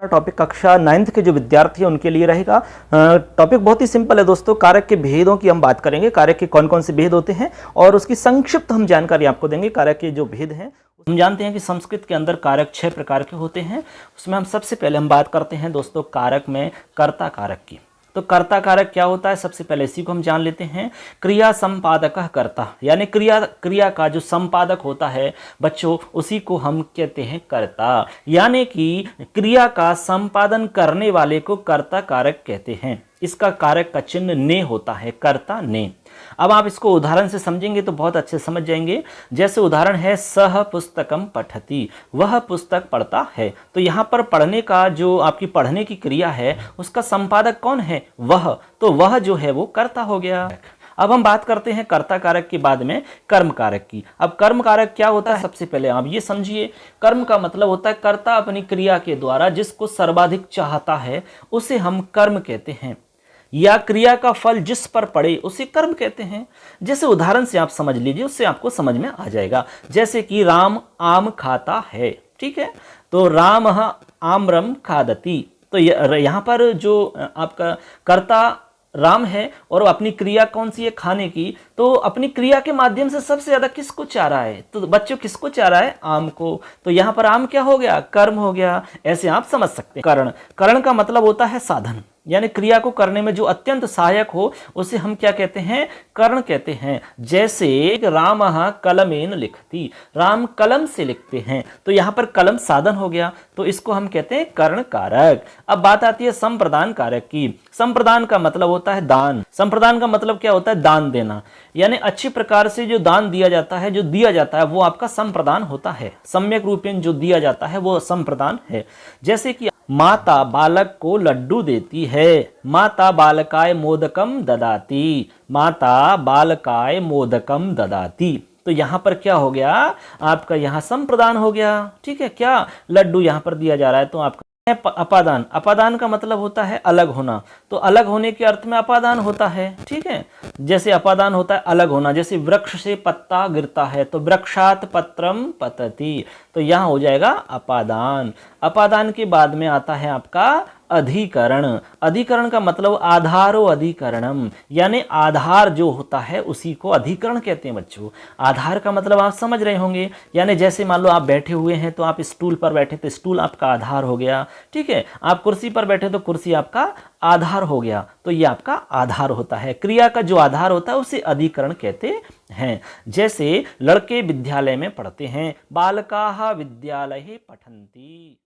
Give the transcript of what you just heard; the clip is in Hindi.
टॉपिक कक्षा 9th के जो विद्यार्थी हैं उनके लिए रहेगा। टॉपिक बहुत ही सिंपल है दोस्तों। कारक के भेदों की हम बात करेंगे, कारक के कौन कौन से भेद होते हैं और उसकी संक्षिप्त हम जानकारी आपको देंगे। कारक के जो भेद हैं, हम जानते हैं कि संस्कृत के अंदर कारक 6 प्रकार के होते हैं। उसमें हम सबसे पहले हम बात करते हैं दोस्तों कारक में कर्ता कारक की। तो कर्ता कारक क्या होता है, सबसे पहले इसी को हम जान लेते हैं। क्रिया संपादक कर्ता, यानी क्रिया का जो संपादक होता है बच्चों, उसी को हम कहते हैं कर्ता, यानी कि क्रिया का संपादन करने वाले को कर्ता कारक कहते हैं। इसका कारक का चिन्ह ने होता है, कर्ता ने। अब आप इसको उदाहरण से समझेंगे तो बहुत अच्छे समझ जाएंगे। जैसे उदाहरण है सह पुस्तकम पठति, वह पुस्तक पढ़ता है। तो यहाँ पर पढ़ने का जो आपकी पढ़ने की क्रिया है उसका संपादक कौन है, वह। तो वह जो है वो कर्ता हो गया। अब हम बात करते हैं कर्ता कारक के बाद में कर्म कारक की। अब कर्म कारक क्या होता है, सबसे पहले आप ये समझिए। कर्म का मतलब होता है कर्ता अपनी क्रिया के द्वारा जिसको सर्वाधिक चाहता है उसे हम कर्म कहते हैं, या क्रिया का फल जिस पर पड़े उसे कर्म कहते हैं। जैसे उदाहरण से आप समझ लीजिए, उससे आपको समझ में आ जाएगा। जैसे कि राम आम खाता है, ठीक है, तो राम आम्रम खादति। तो यहाँ पर जो आपका कर्ता राम है और अपनी क्रिया कौन सी है, खाने की। तो अपनी क्रिया के माध्यम से सबसे ज्यादा किसको चाह रहा है, तो बच्चों किसको चाह रहा है, आम को। तो यहाँ पर आम क्या हो गया, कर्म हो गया। ऐसे आप समझ सकते हैं। करण का मतलब होता है साधन, यानी क्रिया को करने में जो अत्यंत सहायक हो उसे हम क्या कहते हैं, कर्ण कहते हैं। जैसे राम कलमेन लिखती, राम कलम से लिखते हैं। तो यहाँ पर कलम साधन हो गया, तो इसको हम कहते हैं कर्ण कारक। अब बात आती है संप्रदान कारक की। संप्रदान का मतलब होता है दान। संप्रदान का मतलब क्या होता है, दान देना, यानी अच्छी प्रकार से जो दान दिया जाता है, जो दिया जाता है वो आपका संप्रदान होता है। सम्यक रूपेण जो दिया जाता है वो संप्रदान है। जैसे कि माता बालक को लड्डू देती है, माता बालकाय मोदकम ददाती, माता बालकाय मोदकम ददाती। तो यहाँ पर क्या हो गया, आपका यहाँ संप्रदान हो गया, ठीक है। क्या लड्डू यहाँ पर दिया जा रहा है, तो आपका अपादान। अपादान का मतलब होता है अलग होना, तो अलग होने के अर्थ में अपादान होता है, ठीक है। जैसे अपादान होता है अलग होना, जैसे वृक्ष से पत्ता गिरता है तो वृक्षात पत्रम पतति, तो यहाँ हो जाएगा अपादान। अपादान के बाद में आता है आपका अधिकरण। अधिकरण का मतलब आधारो अधिकरणम, यानी आधार जो होता है उसी को अधिकरण कहते हैं बच्चों। आधार का मतलब आप समझ रहे होंगे, यानी जैसे मान लो आप बैठे हुए हैं तो आप स्टूल पर बैठे तो स्टूल आपका आधार हो गया, ठीक है। आप कुर्सी पर बैठे तो कुर्सी आपका आधार हो गया, तो ये आपका आधार होता है। क्रिया का जो आधार होता है उसे अधिकरण कहते हैं। जैसे लड़के विद्यालय में पढ़ते हैं, बालकाः विद्यालये पठन्ति।